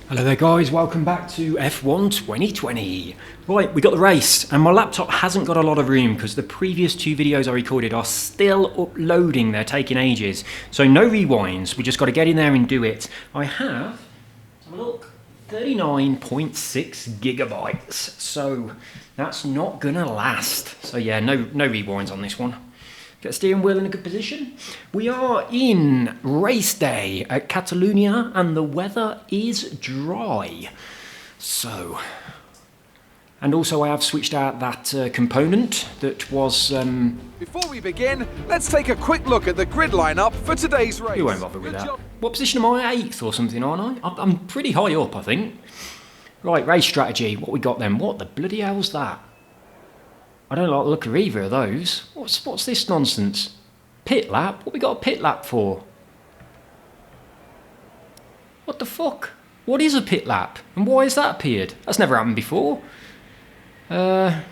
Hello there guys, welcome back to F1 2020. Right, we got the race and my laptop hasn't got a lot of room because the previous two videos I recorded are still uploading, they're taking ages. So no rewinds, we just got to get in there and do it. I have a look, 39.6 gigabytes, so that's not gonna last. So yeah, no rewinds on this one. Get the steering wheel in a good position. We are in race day at Catalonia and the weather is dry. So, and also I have switched out that component that was... Before we begin, let's take a quick look at the grid lineup for today's race. You won't bother with that. What position am I? 8th or something, aren't I? I'm pretty high up, I think. Right, race strategy. What we got then? What the bloody hell's that? I don't like the look of either of those. What's this nonsense? Pit lap? What we got a pit lap for? What the fuck? What is a pit lap? And why has that appeared? That's never happened before. Edit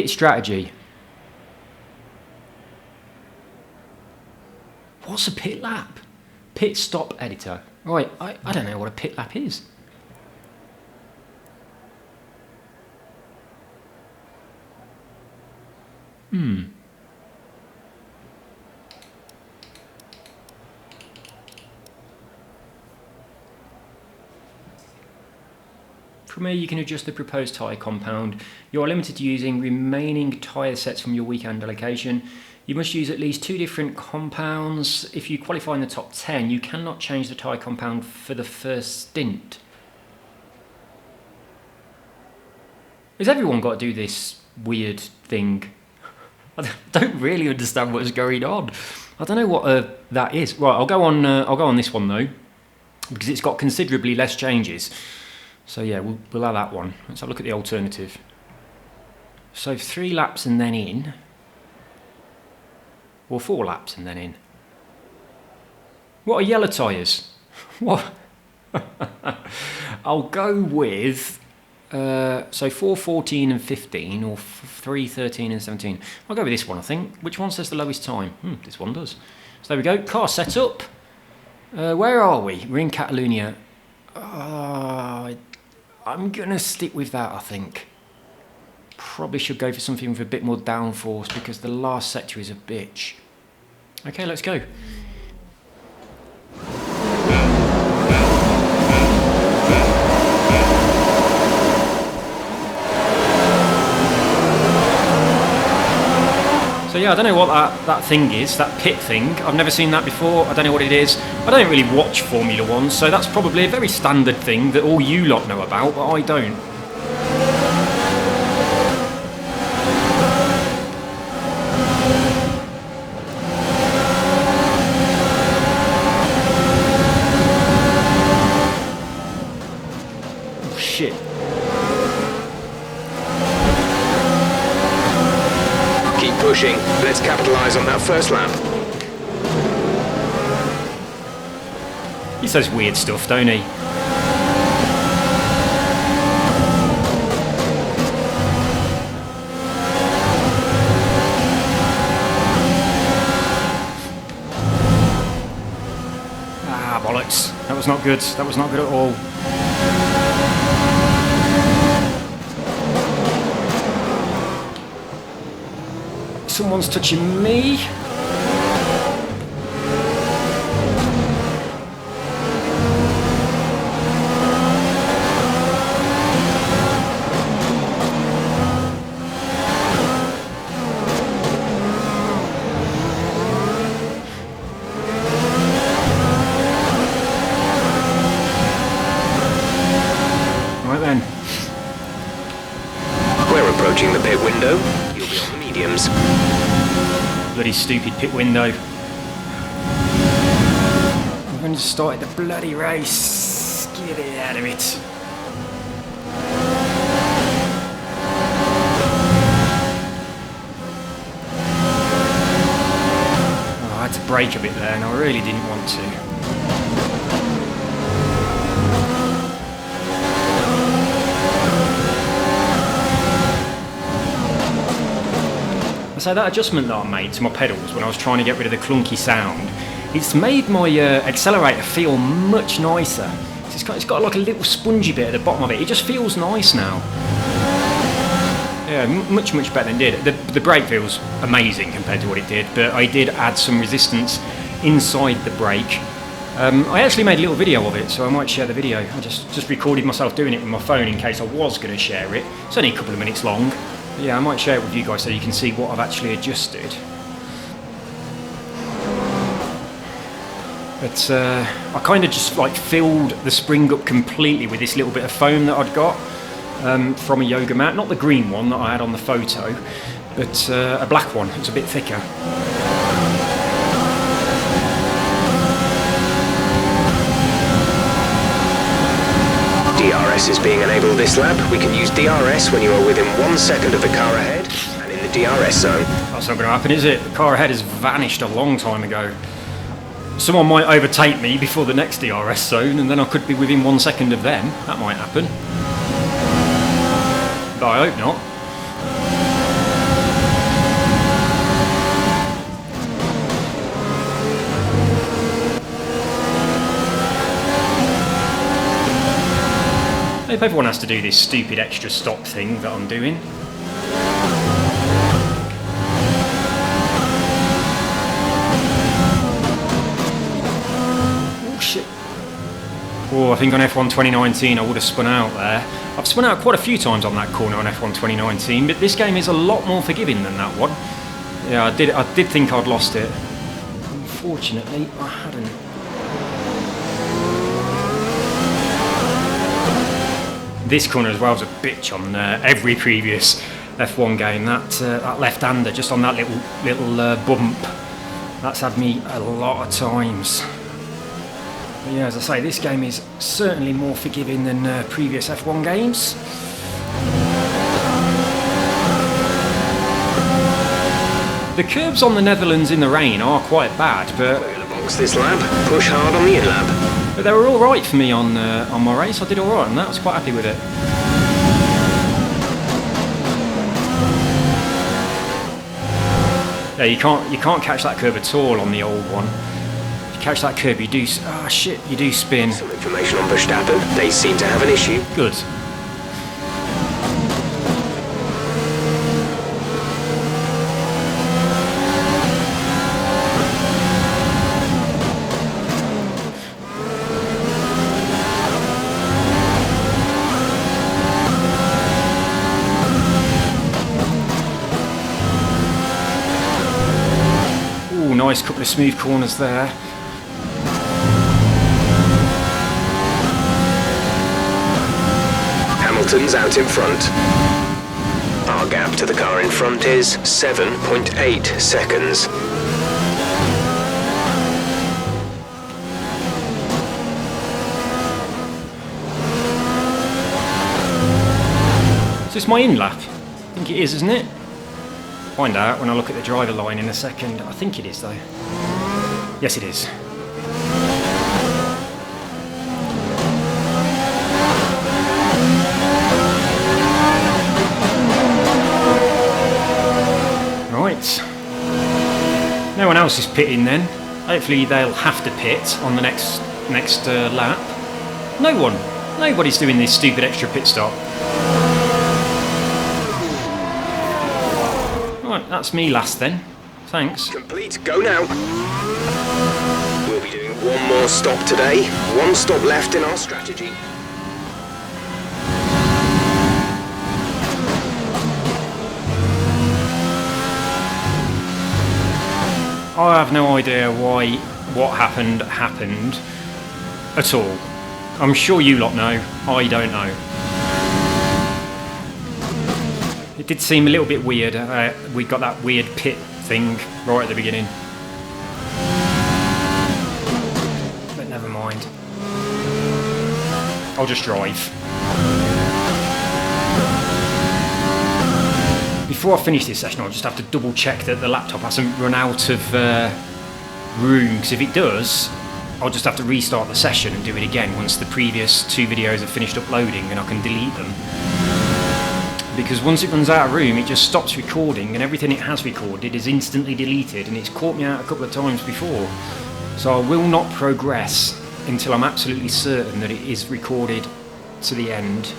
strategy. What's a pit lap? Pit stop editor. Right, I don't know what a pit lap is. From here you can adjust the proposed tyre compound. You are limited to using remaining tyre sets from your weekend allocation. You must use at least 2 different compounds. If you qualify in the top 10, you cannot change the tyre compound for the first stint. Has everyone got to do this weird thing? I don't really understand what's going on. I don't know what that is. Right, I'll go on this one though, because it's got considerably less changes. So yeah, we'll have that one. Let's have a look at the alternative. So 3 laps and then in, or 4 laps and then in. What are yellow tyres? What? I'll go with so 4, 14 and 15, or 3, 13 and 17. I'll go with this one, I think. Which one says the lowest time? This one does. So there we go, car set up. Where are we? We're in Catalonia. I'm going to stick with that, I think. Probably should go for something with a bit more downforce because the last sector is a bitch. Okay, let's go. So yeah, I don't know what that thing is, that pit thing. I've never seen that before. I don't know what it is. I don't really watch Formula 1, so that's probably a very standard thing that all you lot know about, but I don't. Oh, shit. Keep pushing. Let's capitalise on that first lap. He says weird stuff, don't he? Ah, bollocks. That was not good. That was not good at all. Someone's touching me. Right then. We're approaching the pit window. You'll be on the mediums. Bloody stupid pit window. I'm going to start the bloody race. Get it out of it. Oh, I had to brake a bit there and I really didn't want to. So that adjustment that I made to my pedals when I was trying to get rid of the clunky sound, it's made my accelerator feel much nicer. It's got like a little spongy bit at the bottom of it. It just feels nice now. Yeah, much better than it did. The brake feels amazing compared to what it did, but I did add some resistance inside the brake. I actually made a little video of it, so I might share the video. I just recorded myself doing it with my phone in case I was going to share it. It's only a couple of minutes long. But yeah, I might share it with you guys so you can see what I've actually adjusted. But I kind of just like filled the spring up completely with this little bit of foam that I'd got from a yoga mat. Not the green one that I had on the photo, but a black one. It's a bit thicker. DRS is being enabled this lap. We can use DRS when you are within 1 second of the car ahead and in the DRS zone. That's not going to happen, is it? The car ahead has vanished a long time ago. Someone might overtake me before the next DRS zone and then I could be within 1 second of them. That might happen. But I hope not. I hope everyone has to do this stupid extra stop thing that I'm doing. Oh shit. Oh, I think on F1 2019 I would have spun out there. I've spun out quite a few times on that corner on F1 2019, but this game is a lot more forgiving than that one. Yeah, I did think I'd lost it. Unfortunately, I hadn't. This corner as well is a bitch on every previous F1 game. That left-hander just on that little bump, that's had me a lot of times. But yeah, as I say, this game is certainly more forgiving than previous F1 games. The curbs on the Netherlands in the rain are quite bad, but Box this lap. Push hard on the in-lap. But they were all right for me on my race. I did all right on that. I was quite happy with it. Yeah, you can't catch that curve at all on the old one. If you catch that curve, you do. Ah, shit! You do spin. Some information on Verstappen. They seem to have an issue. Good. Nice couple of smooth corners there. Hamilton's out in front. Our gap to the car in front is 7.8 seconds. Is this my in-lap? I think it is, isn't it? Find out when I look at the driver line in a second. I think it is though. Yes, it is. Right. No one else is pitting then. Hopefully they'll have to pit on the next lap. No one. Nobody's doing this stupid extra pit stop. Right, that's me last then. Thanks. Complete, go now. We'll be doing one more stop today. One stop left in our strategy. I have no idea why what happened at all. I'm sure you lot know. I don't know. It did seem a little bit weird. We got that weird pit thing right at the beginning. But never mind. I'll just drive. Before I finish this session, I'll just have to double check that the laptop hasn't run out of room, because if it does, I'll just have to restart the session and do it again once the previous 2 videos have finished uploading and I can delete them. Because once it runs out of room, it just stops recording and everything it has recorded is instantly deleted, and it's caught me out a couple of times before. So I will not progress until I'm absolutely certain that it is recorded to the end.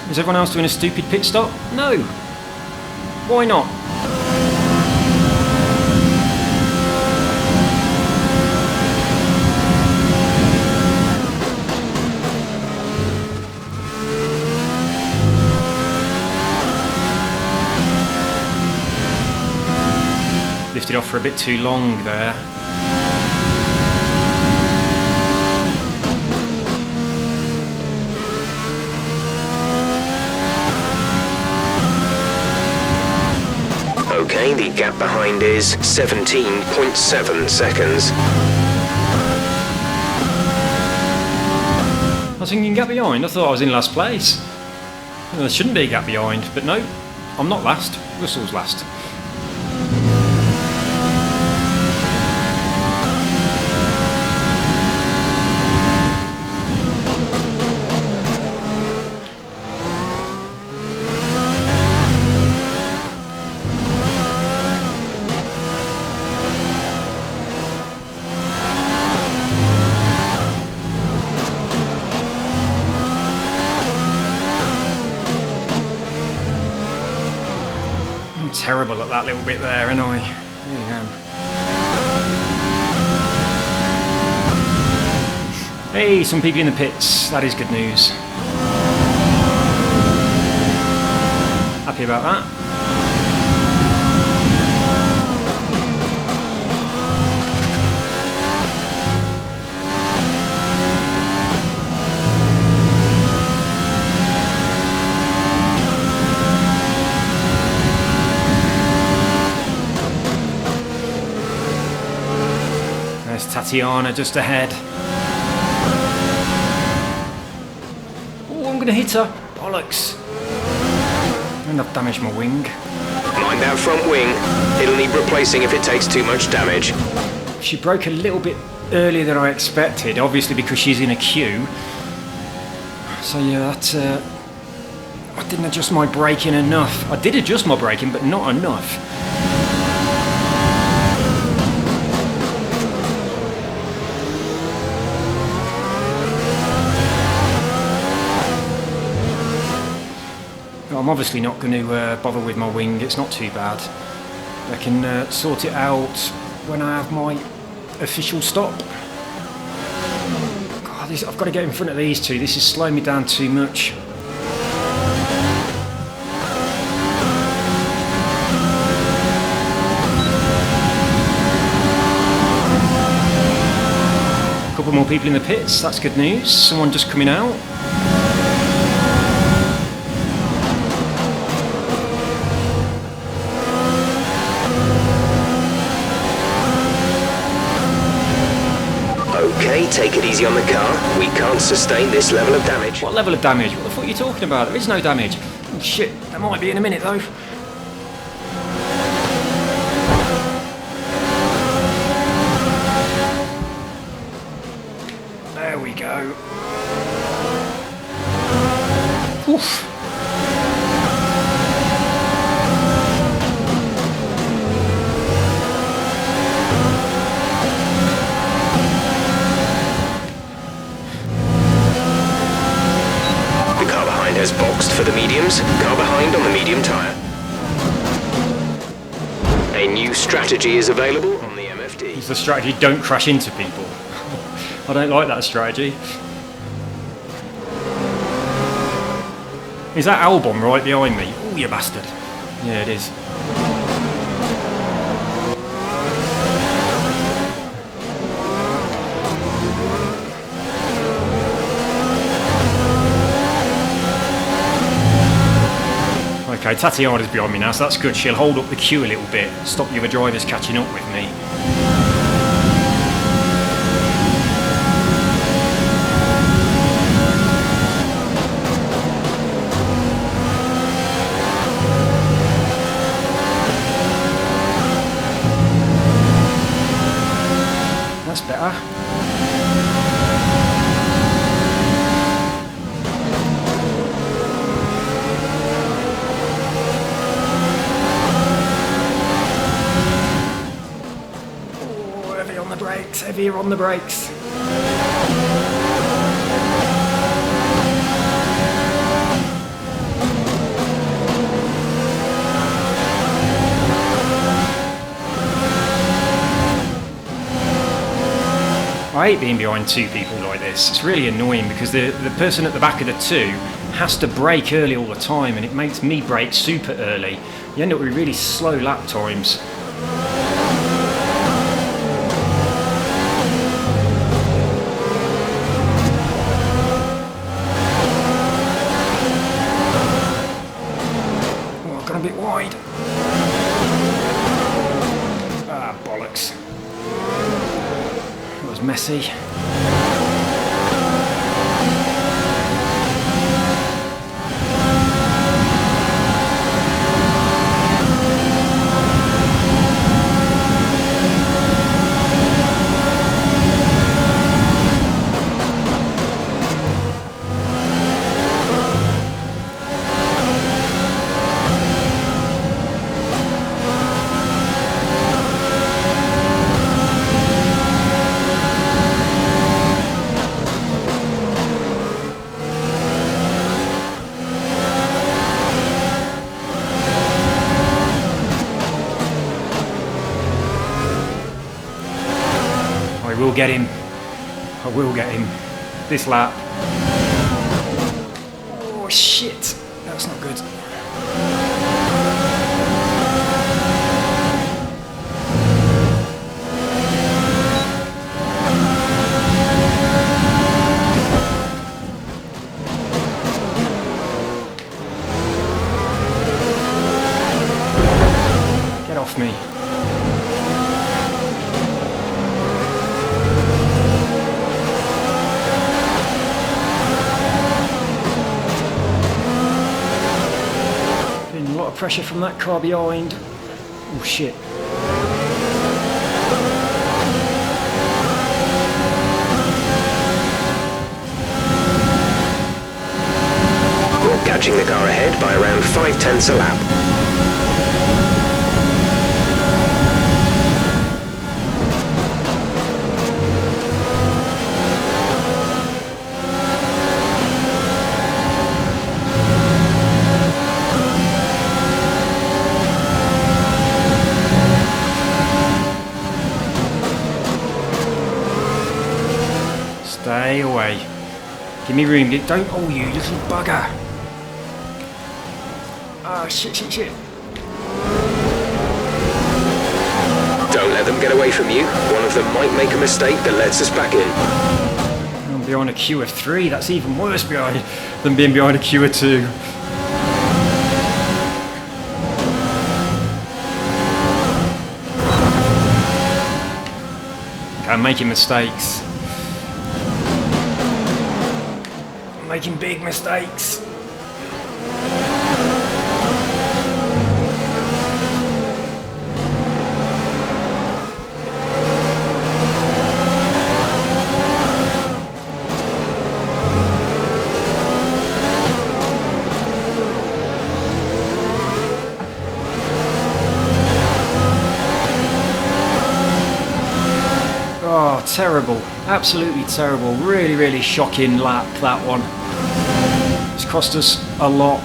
Is everyone else doing a stupid pit stop? No. Why not? Lifted off for a bit too long there. Okay, the gap behind is 17.7 seconds. I was thinking gap behind. I thought I was in last place. Well, there shouldn't be a gap behind, but no, I'm not last. Russell's last. I'm terrible at that little bit there, and I really am. Hey, some people in the pits. That is good news. Happy about that. There's Tatiana just ahead. Oh, I'm going to hit her. Bollocks. And I've damaged my wing. Mind that front wing. It'll need replacing if it takes too much damage. She broke a little bit earlier than I expected, obviously because she's in a queue. So yeah, that I didn't adjust my braking enough. I did adjust my braking, but not enough. I'm obviously not going to bother with my wing. It's not too bad. I can sort it out when I have my official stop. God, I've got to get in front of these two. This is slowing me down too much. A couple more people in the pits. That's good news. Someone just coming out. Okay, take it easy on the car. We can't sustain this level of damage. What level of damage? What the fuck are you talking about? There is no damage. Oh, shit, there might be in a minute though. There we go. Oof. Has boxed for the mediums, car behind on the medium tyre. A new strategy is available on the MFD. It's the strategy, don't crash into people. I don't like that strategy. Is that Albon right behind me? Oh, you bastard. Yeah, it is. Okay, Tatiana's behind me now, so that's good. She'll hold up the queue a little bit, stop the other drivers catching up with me. That's better. on the brakes. I hate being behind two people like this. It's really annoying because the person at the back of the two has to brake early all the time, and it makes me brake super early. You end up with really slow lap times. Oh, I've gone a bit wide. Ah, bollocks. That was messy. I will get him. I will get him. This lap. Oh shit. That's not good. Get off me. A lot of pressure from that car behind. Oh shit. You're catching the car ahead by around 5/10 a lap. Stay away. Give me room. Don't. Oh, you little bugger. Ah, shit, shit, shit. Don't let them get away from you. One of them might make a mistake that lets us back in. I'm behind a queue of 3. That's even worse than being behind a queue of 2. I'm making mistakes. I'm making big mistakes. Oh, terrible. Absolutely terrible. Really, really shocking lap, that one. It's cost us a lot.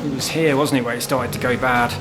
It was here, wasn't it, where it started to go bad.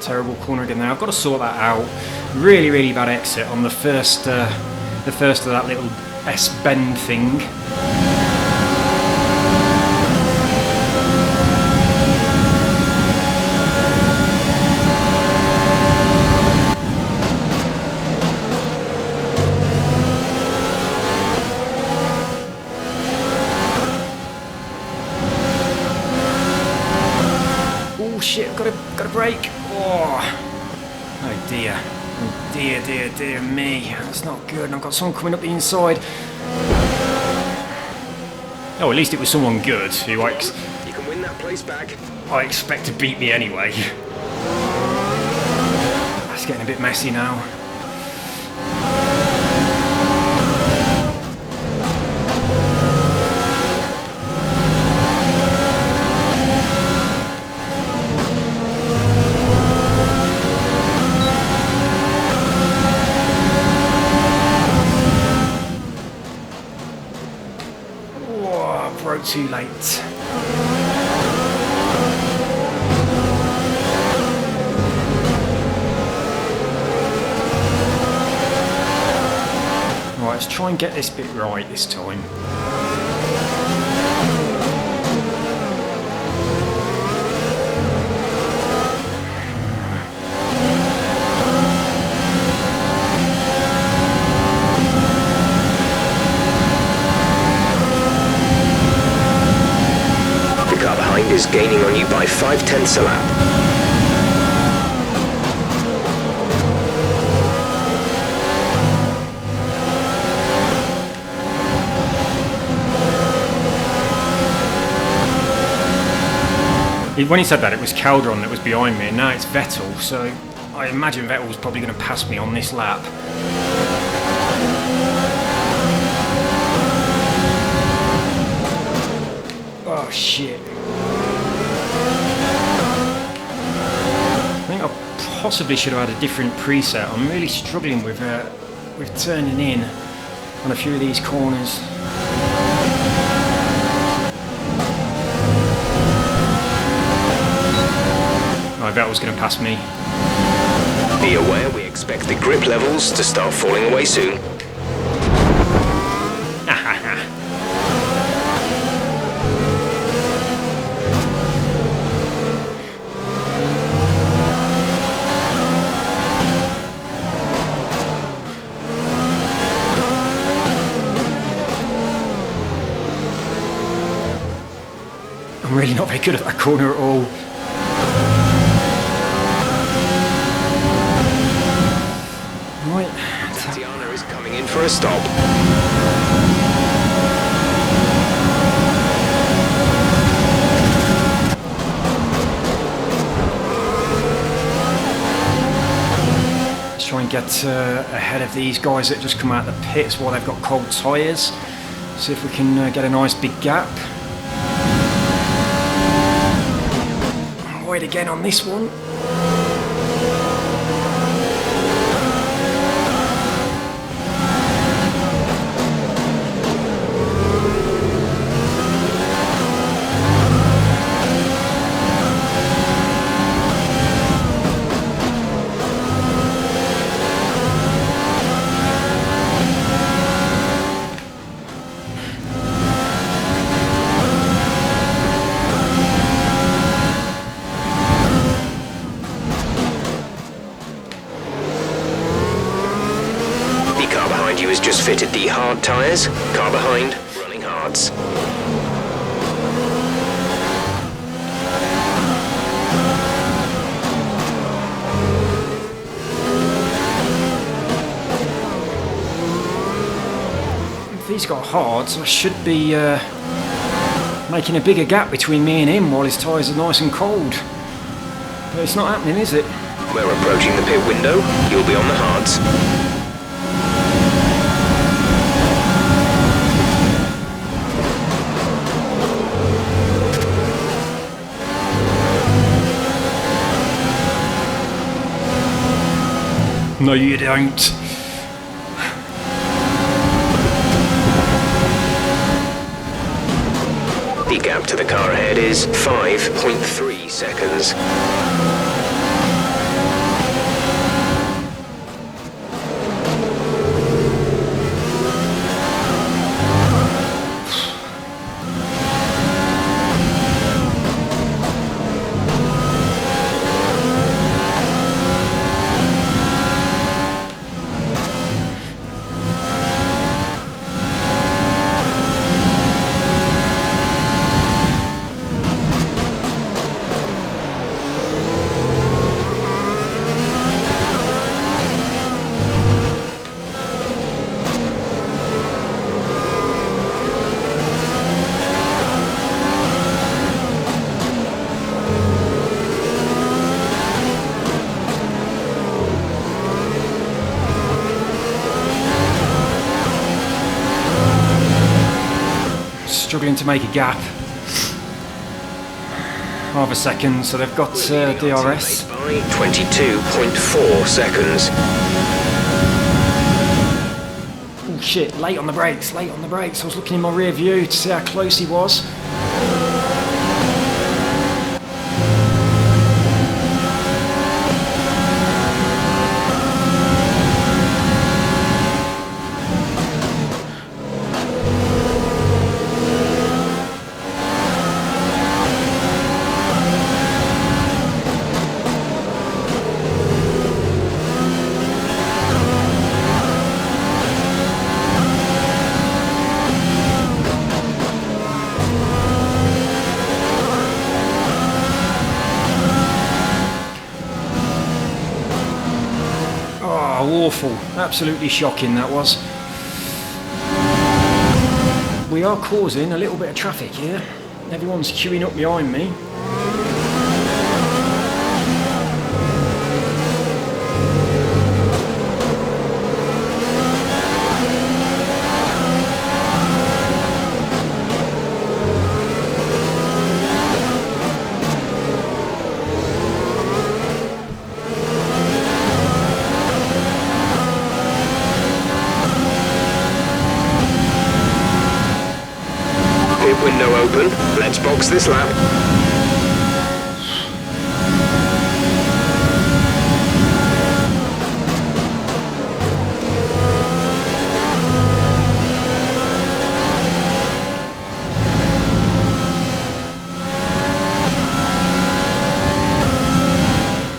Terrible corner again there. I've got to sort that out. Really, really bad exit on the first of that little S-bend thing. Oh shit! I've got to brake. Oh dear. Oh dear me. That's not good. And I've got someone coming up the inside. Oh, at least it was someone good who You can win that place back. I expect to beat me anyway. That's getting a bit messy now. Broke too late. Right, let's try and get this bit right this time. Is gaining on you by 0.5 a lap. When he said that, it was Calderon that was behind me, and now it's Vettel, so I imagine Vettel's probably going to pass me on this lap. Oh shit. I think I possibly should have had a different preset. I'm really struggling with turning in on a few of these corners. I bet I was going to pass me. Be aware we expect the grip levels to start falling away soon. I'm really not very good at that corner at all. Right. Tatiana is coming in for a stop. Let's try and get ahead of these guys that just come out of the pits while they've got cold tyres. See if we can get a nice big gap. Wait again on this one. You has just fitted the hard tyres. Car behind, running hards. If he's got hards, I should be making a bigger gap between me and him while his tyres are nice and cold. But it's not happening, is it? We're approaching the pit window. You'll be on the hards. No, you don't. The gap to the car ahead is 5.3 seconds. struggling to make a gap. Half a second, so they've got DRS. By 22.4 seconds. Oh shit, late on the brakes, late on the brakes. I was looking in my rear view to see how close he was. Awful, absolutely shocking that was. We are causing a little bit of traffic here. Everyone's queuing up behind me. Window open. Let's box this lap.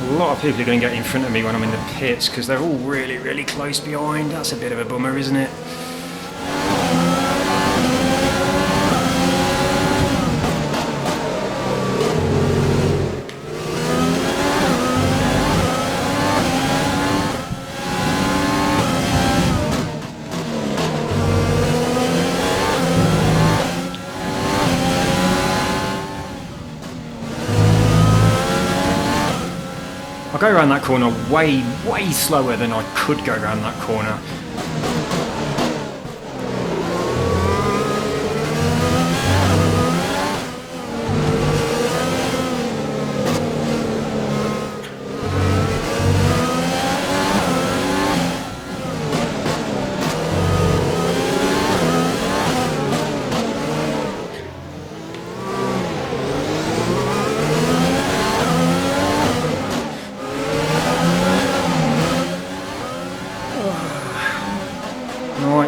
A lot of people are going to get in front of me when I'm in the pits because they're all really, really close behind. That's a bit of a bummer, isn't it? I'll go around that corner way slower than I could go around that corner.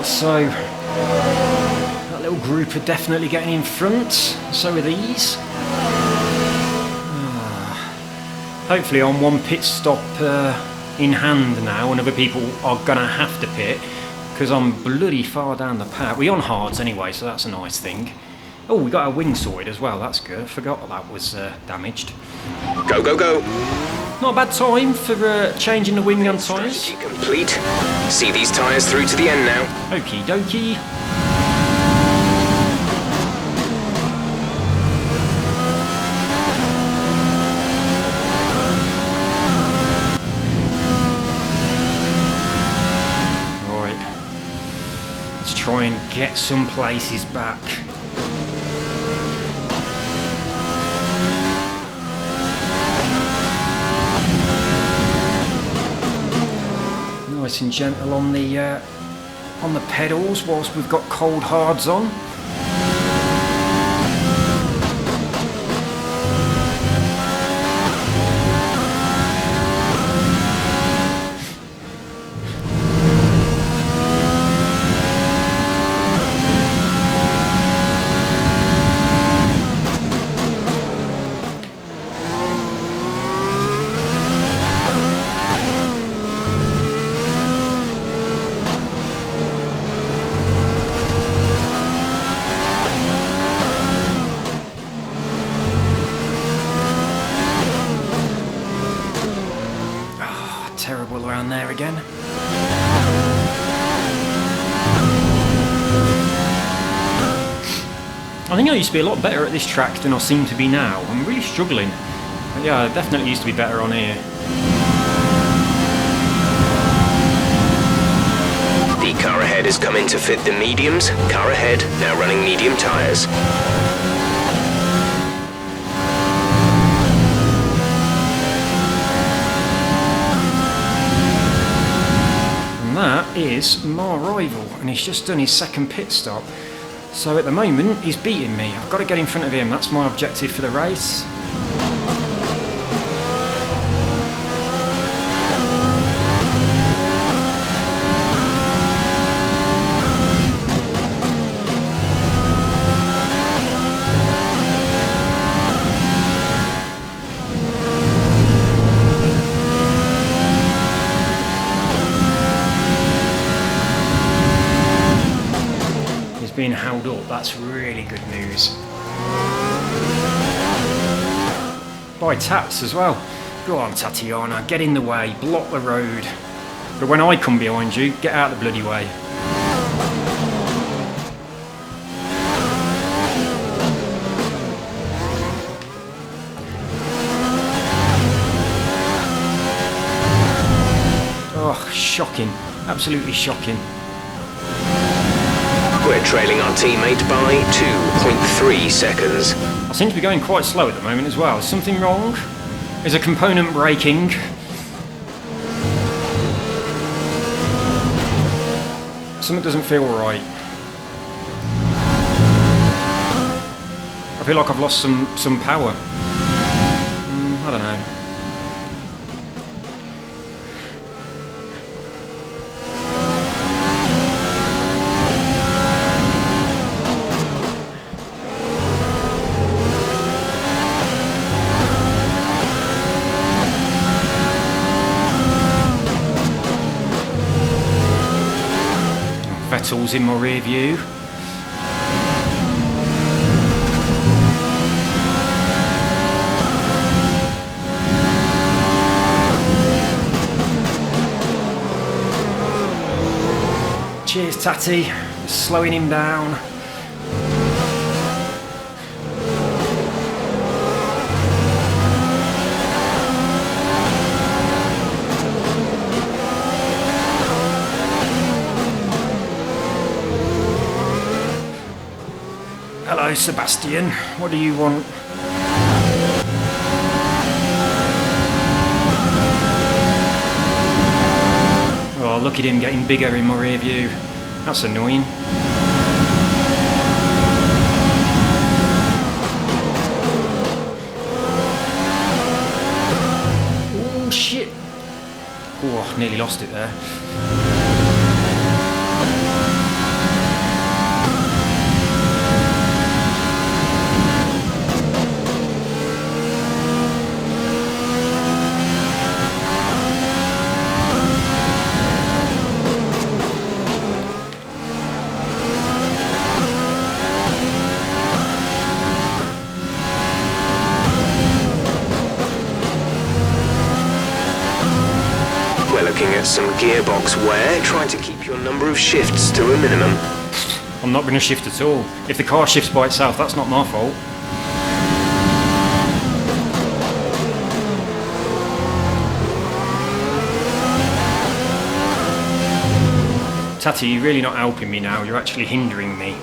So that little group are definitely getting in front, so are these. Hopefully I'm one pit stop in hand now and other people are going to have to pit because I'm bloody far down the path. We're on hards anyway, so that's a nice thing. Oh, we got our wing sorted as well, that's good. I forgot that was damaged. Go, go, go. Not a bad time for changing the wing and tyres. Strategy complete. See these tyres through to the end now. Okie dokie. Right. Let's try and get some places back. Nice and gentle on the pedals whilst we've got cold hards on. Terrible around there again. I think I used to be a lot better at this track than I seem to be now. I'm really struggling. But yeah, I definitely used to be better on here. The car ahead has come in to fit the mediums. Car ahead, now running medium tyres. And that is my rival, and he's just done his second pit stop. So at the moment, he's beating me. I've got to get in front of him. That's my objective for the race. Being held up, that's really good news. By Tats as well. Go on, Tatiana, get in the way, block the road. But when I come behind you, get out of the bloody way. Oh, shocking. Absolutely shocking. We're trailing our teammate by 2.3 seconds. I seem to be going quite slow at the moment as well. Is something wrong? Is a component breaking? Something doesn't feel right. I feel like I've lost some power. I don't know. Vettel's in my rear view. Cheers, Tati. Slowing him down. Hello, Sebastian. What do you want? Oh, look at him getting bigger in my rear view. That's annoying. Oh, shit. Oh, nearly lost it there. We're looking at some gearbox wear, trying to keep your number of shifts to a minimum. I'm not going to shift at all. If the car shifts by itself, that's not my fault. Tati, you're really not helping me now. You're actually hindering me.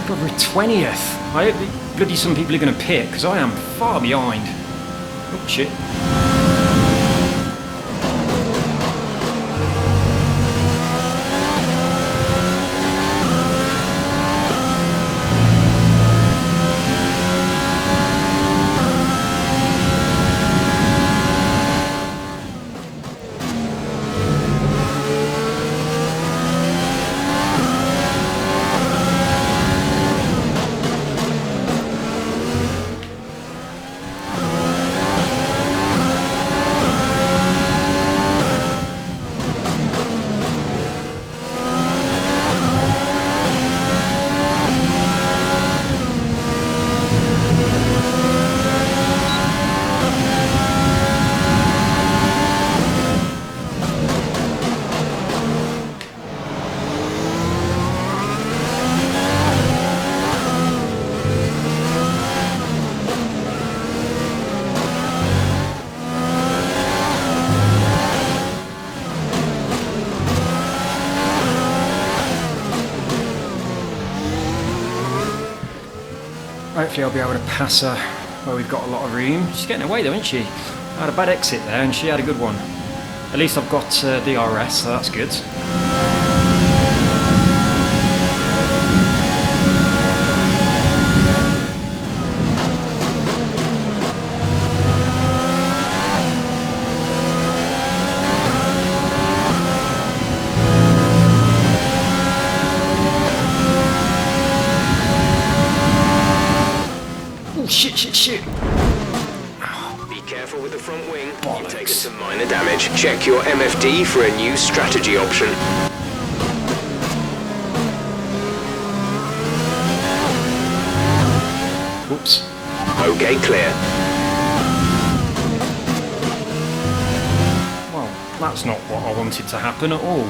God, we're 20th. I hope bloody some people are going to pit, because I am far behind. Oh, shit. Hopefully I'll be able to pass her where we've got a lot of room. She's getting away though, isn't she? I had a bad exit there and she had a good one. At least I've got DRS, so that's good. Shit. Be careful with the front wing. Bollocks. You've taken some minor damage. Check your MFD for a new strategy option. Whoops. Okay, clear. Well, that's not what I wanted to happen at all.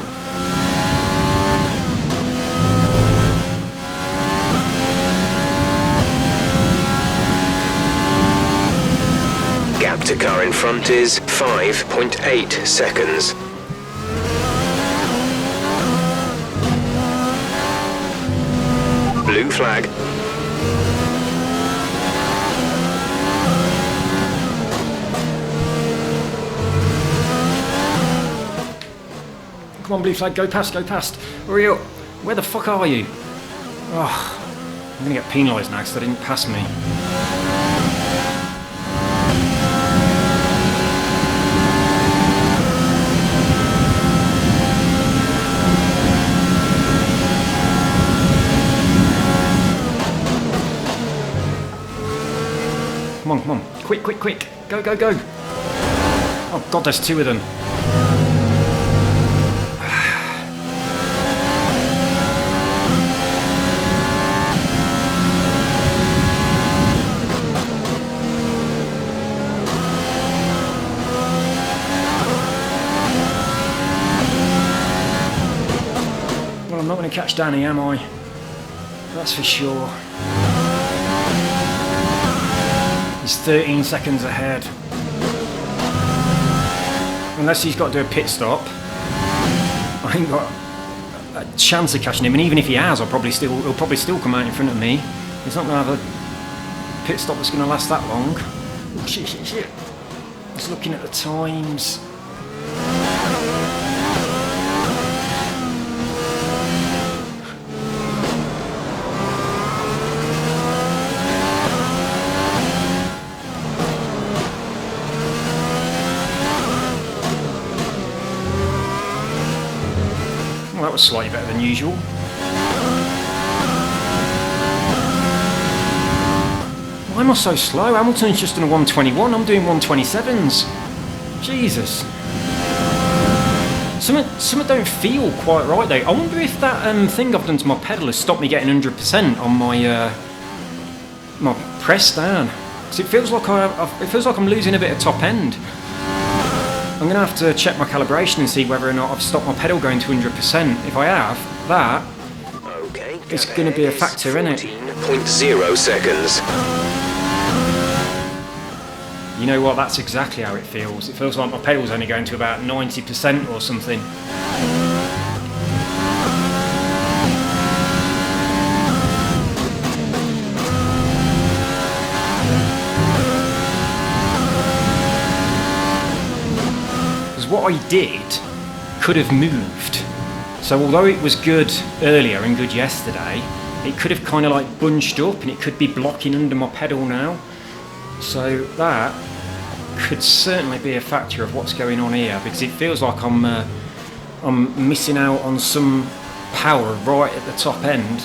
Gap to car in front is 5.8 seconds. Blue flag. Come on, blue flag, go past. Hurry up. Where the fuck are you? Oh, I'm gonna get penalised now because they didn't pass me. Come on. Quick. Go. Oh god, there's two of them. Well, I'm not going to catch Danny, am I? That's for sure. He's 13 seconds ahead. Unless he's got to do a pit stop, I ain't got a chance of catching him. And even if he has, he'll probably still come out in front of me. He's not going to have a pit stop that's going to last that long. Oh, shit. Just looking at the times. Well, that was slightly better than usual. Why am I so slow? Hamilton's just done a 121, I'm doing 127s. Jesus. Something don't feel quite right though. I wonder if that thing I've done to my pedal has stopped me getting 100% on my my press down. Because it feels like I'm losing a bit of top end. I'm going to have to check my calibration and see whether or not I've stopped my pedal going to 100%. If I have, that Okay. it's going to be a factor, isn't it? 14.0 seconds. You know what, that's exactly how it feels. It feels like my pedal's only going to about 90% or something. Because what I did could have moved. So although it was good earlier and good yesterday, it could have kind of like bunched up and it could be blocking under my pedal now. So that could certainly be a factor of what's going on here, because it feels like I'm missing out on some power right at the top end.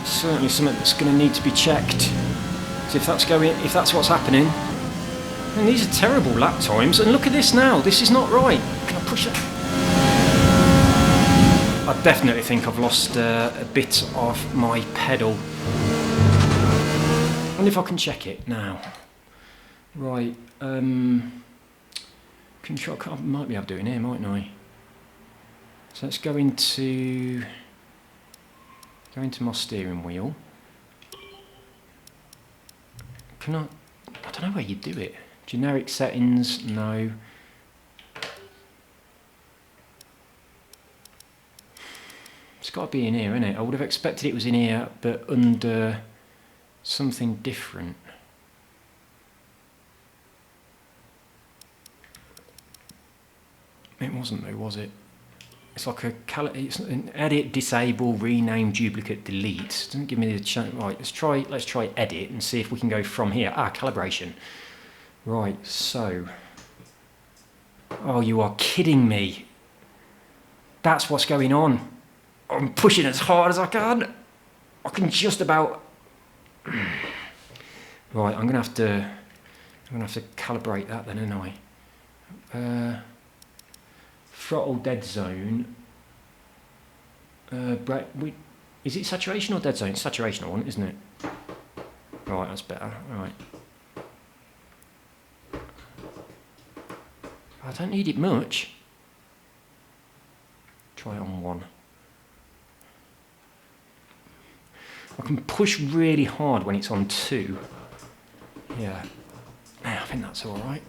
It's certainly something that's going to need to be checked. So if that's what's happening. And these are terrible lap times, and look at this now, this is not right. Can I push it? I definitely think I've lost a bit of my pedal. I wonder if I can check it now. Right, control, I might be able to do it here, mightn't I? So let's go into my steering wheel. Can I don't know where you do it. Generic settings, no. It's got to be in here, isn't it? I would have expected it was in here, but under something different. It wasn't though, was it? It's like it's an edit, disable, rename, duplicate, delete. It doesn't give me the chance. Right, let's try edit and see if we can go from here. Ah, calibration. Right, so. Oh, you are kidding me. That's what's going on. I'm pushing as hard as I can. I can just about. Right, I'm gonna have to calibrate that then, aren't I? Throttle dead zone. Is it saturation or dead zone? It's saturation I want, isn't it? Right, that's better. Right. I don't need it much. Try it on 1. I can push really hard when it's on 2. Yeah. I think that's alright.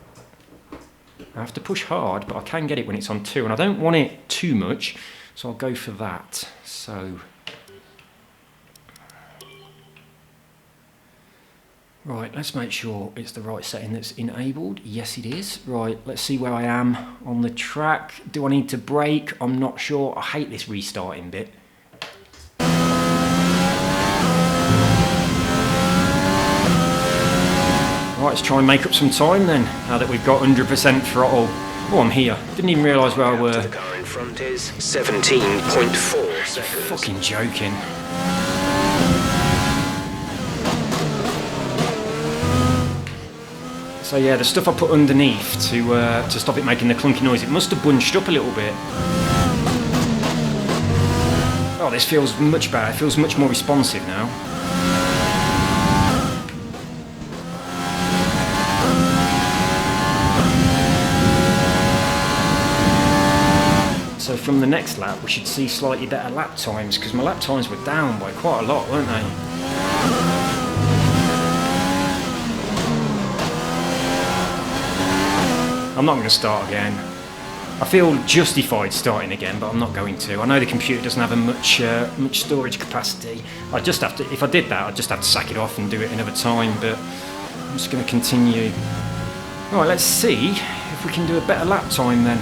I have to push hard, but I can get it when it's on 2, and I don't want it too much, so I'll go for that. So, right, let's make sure it's the right setting that's enabled. Yes, it is. Right, let's see where I am on the track. Do I need to brake? I'm not sure. I hate this restarting bit. Right, let's try and make up some time then, now that we've got 100% throttle. Oh, I'm here. Didn't even realise where I were. The car in front is 17.4 seconds. Fucking joking. So yeah, the stuff I put underneath to stop it making the clunky noise, it must have bunched up a little bit. Oh, this feels much better. It feels much more responsive now. So from the next lap, we should see slightly better lap times, because my lap times were down by quite a lot, weren't they? I'm not going to start again. I feel justified starting again, but I'm not going to. I know the computer doesn't have much storage capacity. I just have to. If I did that, I'd just have to sack it off and do it another time. But I'm just going to continue. All right, let's see if we can do a better lap time then.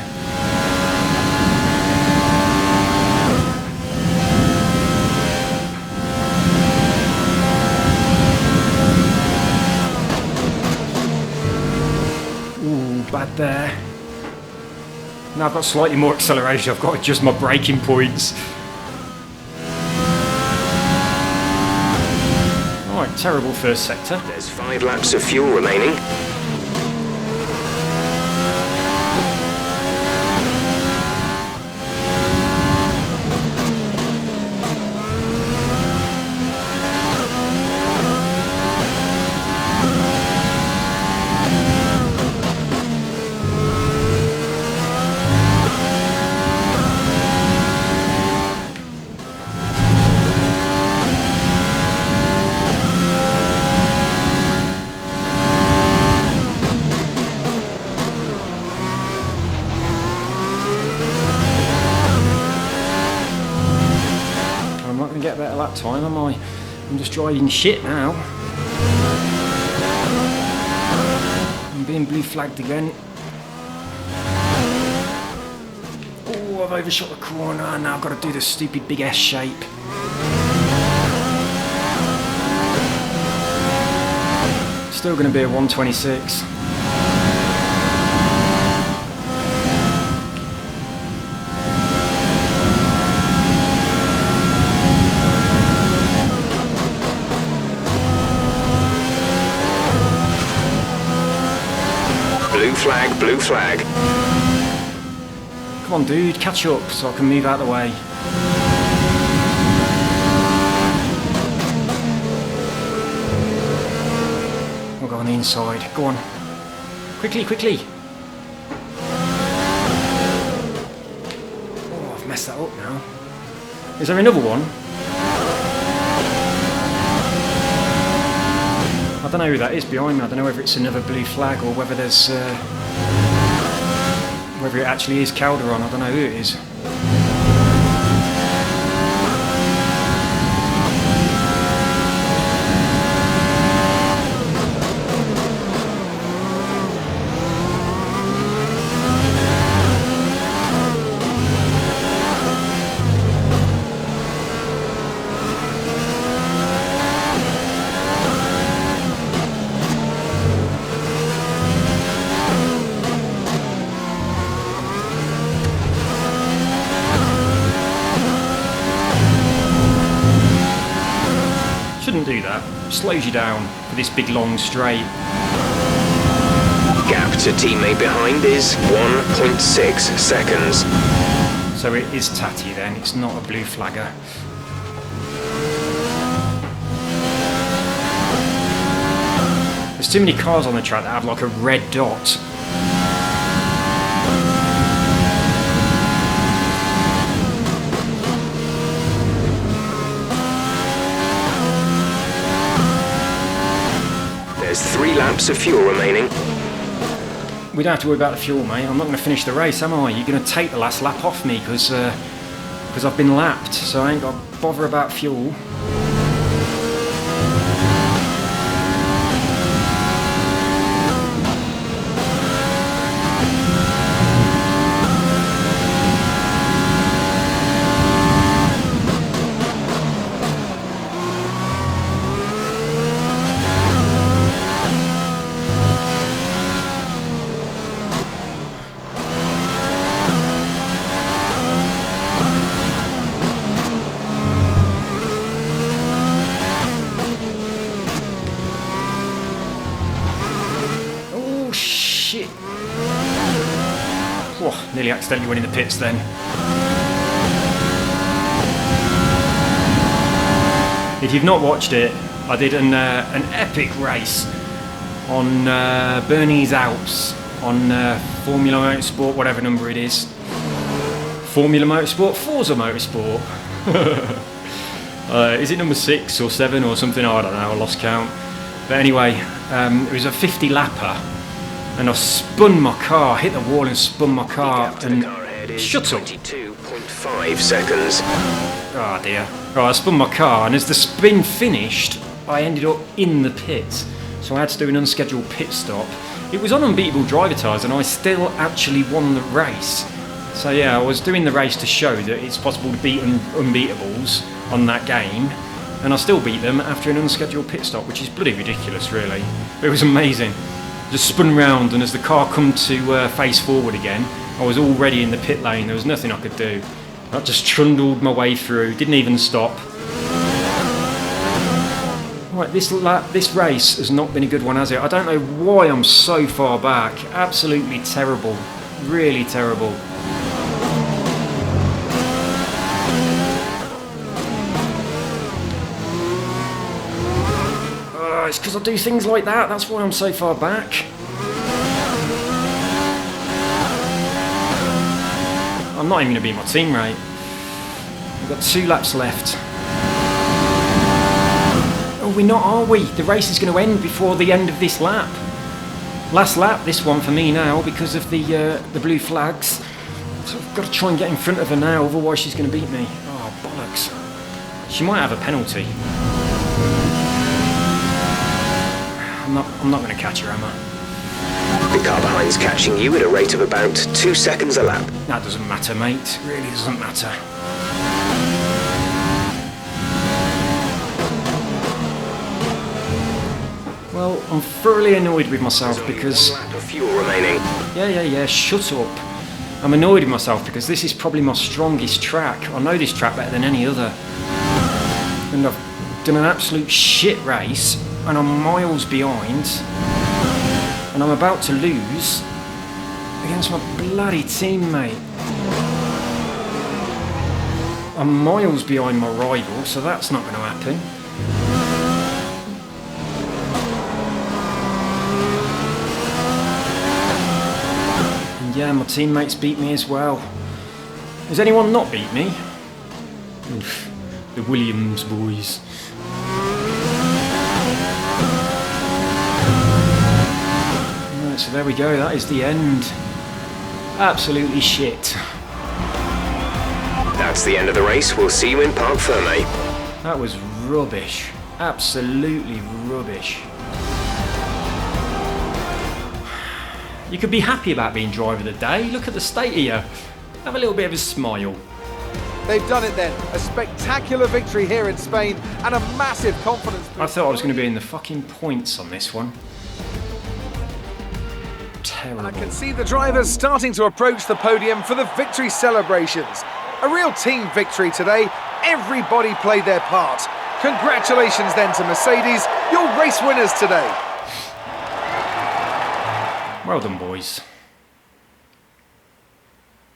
Bad there. Now I've got slightly more acceleration, I've got to adjust my braking points. Alright, terrible first sector. There's 5 laps of fuel remaining. Get a better lap time, am I? I'm just driving shit now. I'm being blue flagged again. Oh, I've overshot the corner, and now I've got to do this stupid big S shape. Still going to be a 126. Blue flag. Come on, dude, catch up so I can move out of the way. We'll go on the inside. Go on. Quickly, quickly. Oh, I've messed that up now. Is there another one? I don't know who that is behind me. I don't know whether it's another blue flag or whether there's whether it actually is Calderon. I don't know who it is. Shouldn't do that. Slows you down for this big long straight. Gap to teammate behind is 1.6 seconds. So it is Tatty then, it's not a blue flagger. There's too many cars on the track that have like a red dot. There's 3 laps of fuel remaining. We don't have to worry about the fuel, mate. I'm not going to finish the race, am I? You're going to take the last lap off me because I've been lapped, so I ain't got to bother about fuel. Shit. Oh, nearly accidentally went in the pits then. If you've not watched it, I did an epic race on Bernese Alps on Formula Motorsport, whatever number it is. Formula Motorsport, Forza Motorsport. Is it number 6 or 7 or something? I don't know, I lost count. But anyway, it was a 50 lapper. And I spun my car, hit the wall and spun my car, and shut up. 22.5 seconds. Oh dear. Right, I spun my car, and as the spin finished, I ended up in the pit. So I had to do an unscheduled pit stop. It was on unbeatable driver tyres, and I still actually won the race. So yeah, I was doing the race to show that it's possible to beat unbeatables on that game, and I still beat them after an unscheduled pit stop, which is bloody ridiculous, really. But it was amazing. Just spun round, and as the car come to face forward again, I was already in the pit lane. There was nothing I could do. I just trundled my way through, didn't even stop. Right, this race has not been a good one, has it? I don't know why I'm so far back. Absolutely terrible. Really terrible. It's because I do things like that, that's why I'm so far back. I'm not even going to beat my teammate. We've got 2 laps left. Oh, we're not, are we? The race is going to end before the end of this lap. Last lap, this one for me now, because of the blue flags. So I've got to try and get in front of her now, otherwise she's going to beat me. Oh, bollocks. She might have a penalty. I'm not going to catch her, am I? The car behind's catching you at a rate of about 2 seconds a lap. That doesn't matter, mate. It really doesn't matter. Well, I'm thoroughly annoyed with myself because... There's only 1 lap of fuel remaining. Yeah, shut up. I'm annoyed with myself because this is probably my strongest track. I know this track better than any other. And I've done an absolute shit race, and I'm miles behind, and I'm about to lose against my bloody teammate. I'm miles behind my rival, so that's not going to happen. And yeah, my teammates beat me as well. Has anyone not beat me? Oof, the Williams boys. so there we go, that is the end. Absolutely shit. That's the end of the race. We'll see you in Parc Ferme. That was rubbish. Absolutely rubbish. You could be happy about being driver of the day. Look at the state of you. Have a little bit of a smile. They've done it then. A spectacular victory here in Spain and a massive confidence boost. I thought I was going to be in the fucking points on this one. Terrible. I can see the drivers starting to approach the podium for the victory celebrations. A real team victory today. Everybody played their part. Congratulations then to Mercedes, your race winners today. Well done, boys.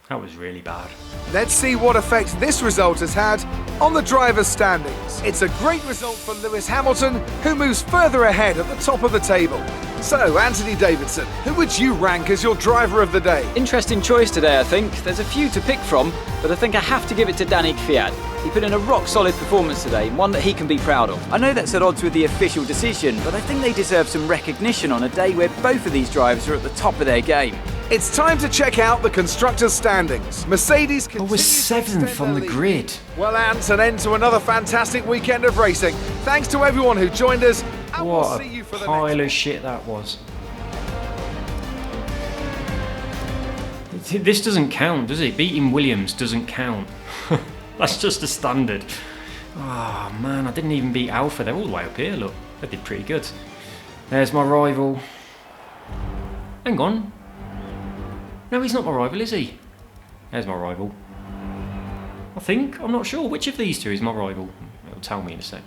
That was really bad. Let's see what effect this result has had on the drivers' standings. It's a great result for Lewis Hamilton, who moves further ahead at the top of the table. So, Anthony Davidson, who would you rank as your driver of the day? Interesting choice today, I think. There's a few to pick from, but I think I have to give it to Daniil Kvyat. He put in a rock-solid performance today, one that he can be proud of. I know that's at odds with the official decision, but I think they deserve some recognition on a day where both of these drivers are at the top of their game. It's time to check out the constructors' standings. Mercedes I continues was to extend 7th on their the lead. grid. Well, Ant, an end to another fantastic weekend of racing. Thanks to everyone who joined us, and we'll What see you a for the pile next of shit that was. This doesn't count, does it? Beating Williams doesn't count. That's just a standard. Oh man, I didn't even beat Alpha. They're all the way up here, look. They did pretty good. There's my rival. Hang on. No, he's not my rival, is he? There's my rival. I think. I'm not sure. Which of these two is my rival? It'll tell me in a sec.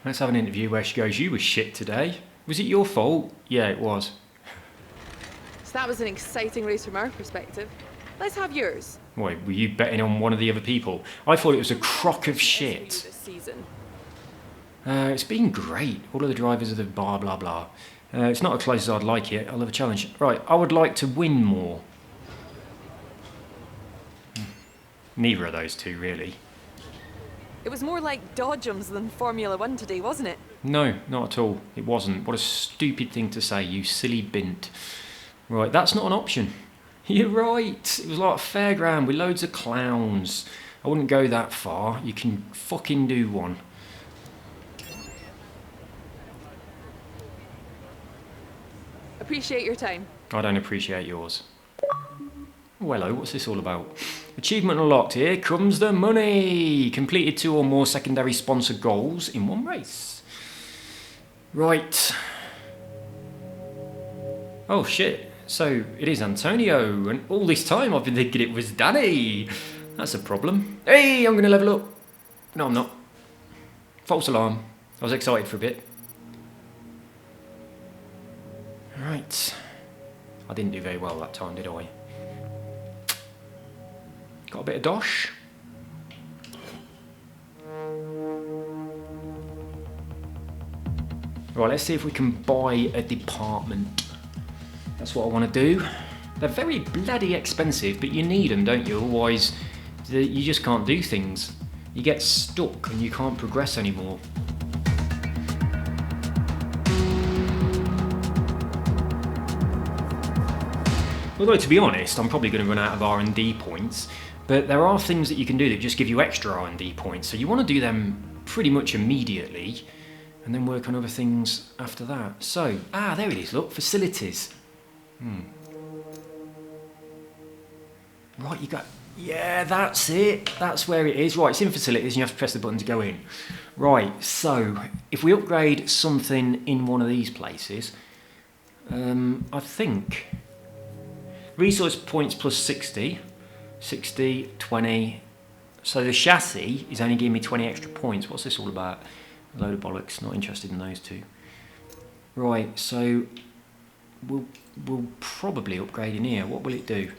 Let's have an interview where she goes, "You were shit today. Was it your fault?" Yeah, it was. So that was an exciting race from our perspective. Let's have yours. Wait, were you betting on one of the other people? I thought it was a crock of This shit. season. It's been great. All of the drivers are the blah blah blah. It's not as close as I'd like it. I'll have a challenge. Right, I would like to win more. Neither of those two, really. It was more like Dodgems than Formula One today, wasn't it? No, not at all. It wasn't. What a stupid thing to say, you silly bint. Right, that's not an option. You're right. It was like a fairground with loads of clowns. I wouldn't go that far. You can fucking do one. Appreciate your time. I don't appreciate yours. Oh, hello, what's this all about? Achievement unlocked. Here comes the money. Completed 2 or more secondary sponsor goals in one race. Right. Oh shit. So it is Antonio, and all this time I've been thinking it was Danny. That's a problem. Hey, I'm going to level up. No, I'm not. False alarm. I was excited for a bit. Right. I didn't do very well that time, did I? Got a bit of dosh. Right, let's see if we can buy a department. That's what I want to do. They're very bloody expensive, but you need them, don't you? Otherwise, you just can't do things. You get stuck and you can't progress anymore. Although, to be honest, I'm probably going to run out of R&D points, but there are things that you can do that just give you extra R&D points, so you want to do them pretty much immediately, and then work on other things after that. So, there it is, look, facilities. Right, you got, yeah, that's it, that's where it is. Right, it's in facilities, and you have to press the button to go in. Right, so, if we upgrade something in one of these places, I think... Resource points plus 60, 60, 20. So the chassis is only giving me 20 extra points. What's this all about? A load of bollocks, not interested in those two. Right, so we'll probably upgrade in here. What will it do?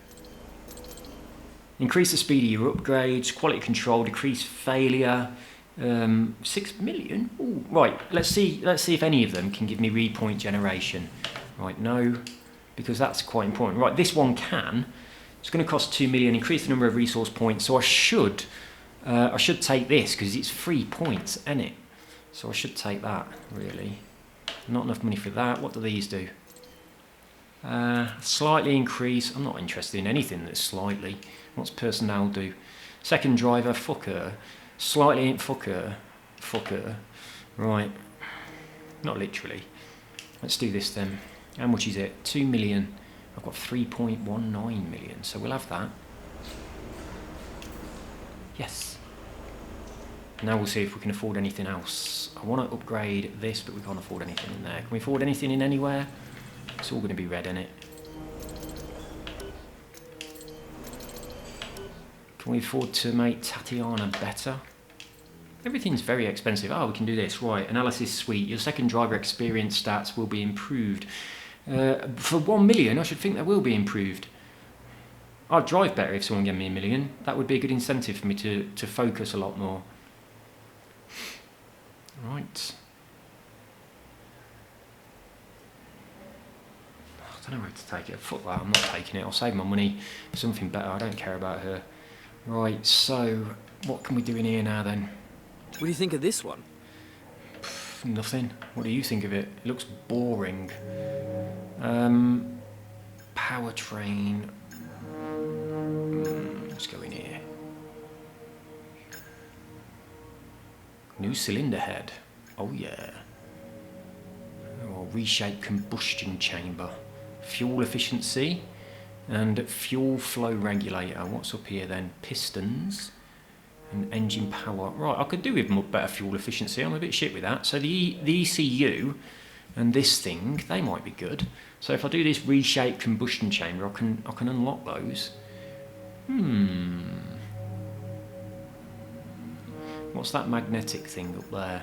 Increase the speed of your upgrades, quality control, decrease failure, 6 million. Ooh, right, let's see if any of them can give me repoint generation. Right, no. Because that's quite important. Right, this one can. It's going to cost 2 million, increase the number of resource points. So I should take this because it's 3 points, isn't it? So I should take that, really. Not enough money for that. What do these do? Slightly increase. I'm not interested in anything that's slightly. What's personnel do? Second driver, fucker. Slightly, fucker. Right. Not literally. Let's do this then. How much is it? 2 million. I've got 3.19 million, so we'll have that. Yes. Now we'll see if we can afford anything else. I want to upgrade this, but we can't afford anything in there. Can we afford anything in anywhere? It's all going to be red, isn't it? Can we afford to make Tatiana better? Everything's very expensive. Oh, we can do this. Right, analysis suite. Your second driver experience stats will be improved. For 1 million, I should think they will be improved. I'd drive better if someone gave me 1 million. That would be a good incentive for me to focus a lot more. Right. I don't know where to take it. Fuck that, I'm not taking it. I'll save my money for something better. I don't care about her. Right, so what can we do in here now then? What do you think of this one? Nothing. What do you think of it? It looks boring. Powertrain. Let's go in here. New cylinder head. Oh yeah. Oh, reshaped combustion chamber. Fuel efficiency and fuel flow regulator. What's up here then? Pistons and engine power. Right, I could do with more better fuel efficiency. I'm a bit shit with that. So the ECU and this thing, they might be good. So if I do this reshaped combustion chamber, I can unlock those. What's that magnetic thing up there?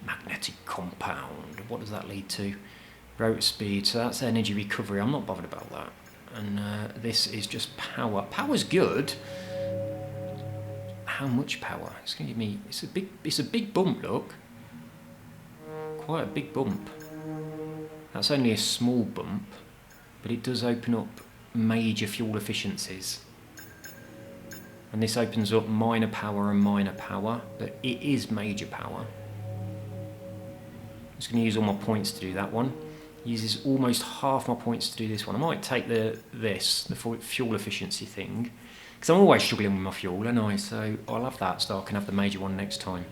Magnetic compound. What does that lead to? Rotor speed. So that's energy recovery. I'm not bothered about that. And this is just power. Power's good. How much power? It's going to give me. It's a big bump. Look. Quite a big bump. That's only a small bump, but it does open up major fuel efficiencies. And this opens up minor power and minor power, but it is major power. I'm just going to use all my points to do that one. Uses almost half my points to do this one. I might take the fuel efficiency thing, because I'm always struggling with my fuel, and so I'll have that so I can have the major one next time.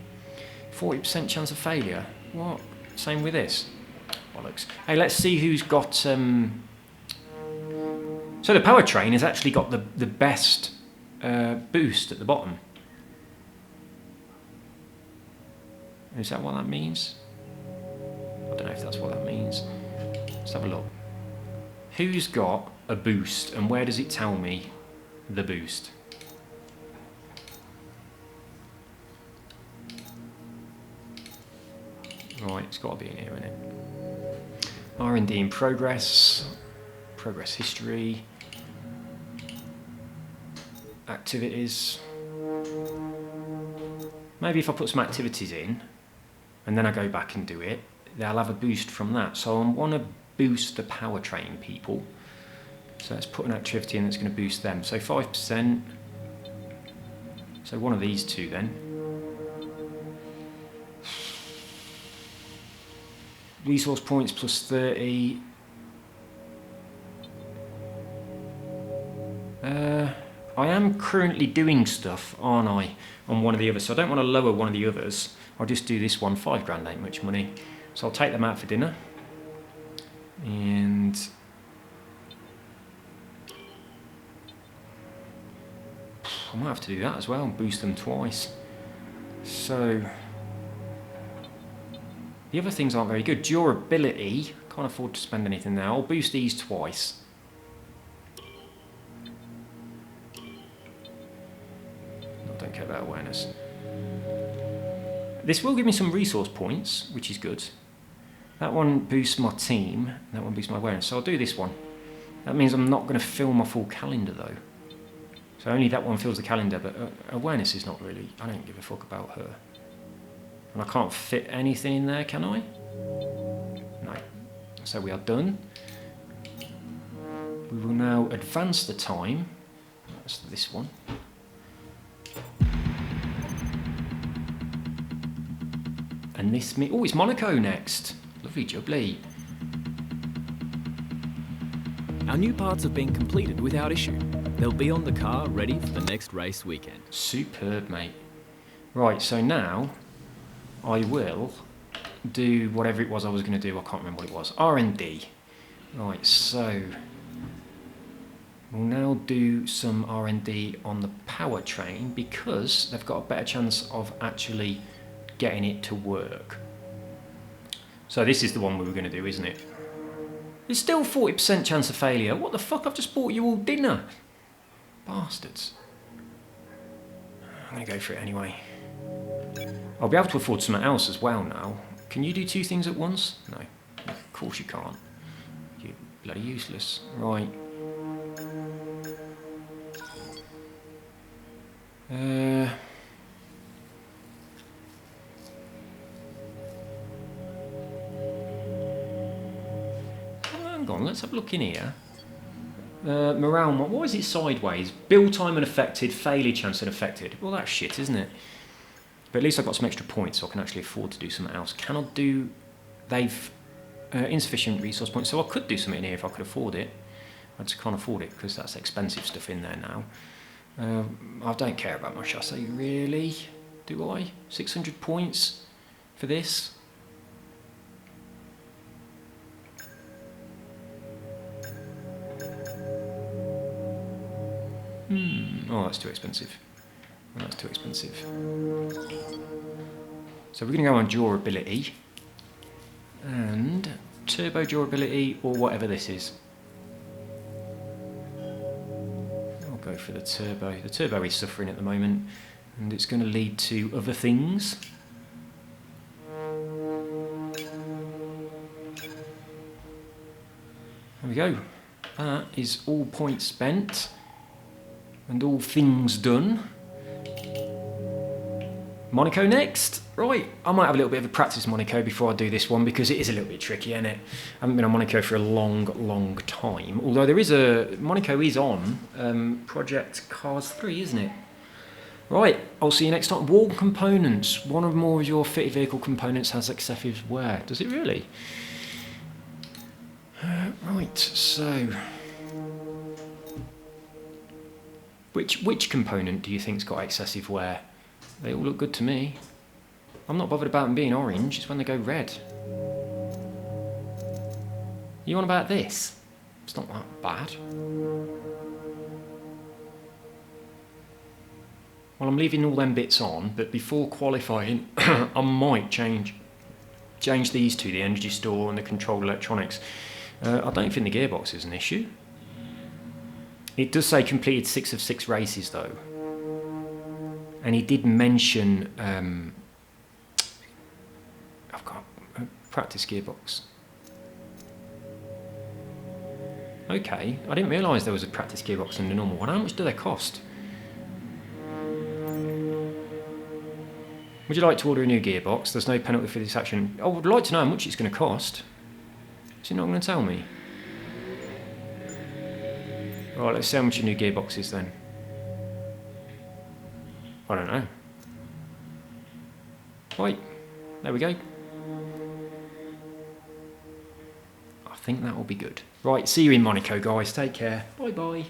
40% chance of failure. What? Same with this. Bollocks. Hey, let's see who's got. So the powertrain has actually got the best boost at the bottom. Is that what that means? I don't know if that's what that means. Let's have a look. Who's got a boost and where does it tell me the boost? Right, it's got to be in here, isn't it? R&D in progress, progress history, activities. Maybe if I put some activities in and then I go back and do it, they'll have a boost from that. So I want to boost the powertrain people. So let's put an activity in that's going to boost them. So 5%. So one of these two then. Resource points plus 30. I am currently doing stuff, aren't I, on one of the others. So I don't want to lower one of the others. I'll just do this one. 5 grand ain't much money. So I'll take them out for dinner. And I might have to do that as well and boost them twice. So the other things aren't very good. Durability, can't afford to spend anything there. I'll boost these twice. I don't care about awareness. This will give me some resource points, which is good. That one boosts my team, that one boosts my awareness. So I'll do this one. That means I'm not going to fill my full calendar though. So only that one fills the calendar, but awareness is not really, I don't give a fuck about her. And I can't fit anything in there, can I? No. So we are done. We will now advance the time. That's this one. And this... Oh, it's Monaco next. Lovely jubbly. Our new parts have been completed without issue. They'll be on the car ready for the next race weekend. Superb, mate. Right, so now I will do whatever it was I was going to do. I can't remember what it was. R&D. Right, so we'll now do some R&D on the powertrain because they've got a better chance of actually getting it to work. So this is the one we were going to do, isn't it? There's still 40% chance of failure. What the fuck? I've just bought you all dinner. Bastards. I'm going to go for it anyway. I'll be able to afford something else as well now. Can you do two things at once? No. Of course you can't. You're bloody useless. Right. Hang on, let's have a look in here. Morale, what is it sideways? Build time unaffected, failure chance unaffected. Well, that's shit, isn't it? But at least I've got some extra points, so I can actually afford to do something else. Cannot do... They've insufficient resource points, so I could do something in here if I could afford it. I just can't afford it because that's expensive stuff in there now. I don't care about my chassis, really. Do I? 600 points for this? Oh, that's too expensive. Oh, that's too expensive. So we're going to go on durability and turbo durability or whatever this is. I'll go for the turbo. The turbo is suffering at the moment and it's going to lead to other things. There we go. That is all points spent and all things done. Monaco next. Right, I might have a little bit of a practice Monaco before I do this one because it is a little bit tricky, isn't it? I haven't been on Monaco for a long time. Although there is a... Monaco is on Project Cars 3, isn't it? Right, I'll see you next time. Wall components. One or more of your fitted vehicle components has excessive wear. Does it really? Right, so... Which component do you think's got excessive wear? They all look good to me. I'm not bothered about them being orange, it's when they go red. You on about this? It's not that bad. Well, I'm leaving all them bits on, but before qualifying, I might change these two, the energy store and the control electronics. I don't think the gearbox is an issue. It does say completed 6 of 6 races though. And he did mention, I've got a practice gearbox. Okay, I didn't realise there was a practice gearbox in the normal one. How much do they cost? Would you like to order a new gearbox? There's no penalty for this action. I would like to know how much it's going to cost. Is he not going to tell me? Right, let's see how much a new gearbox is then. I don't know. Right, there we go. I think that will be good. Right, see you in Monaco, guys. Take care. Bye-bye.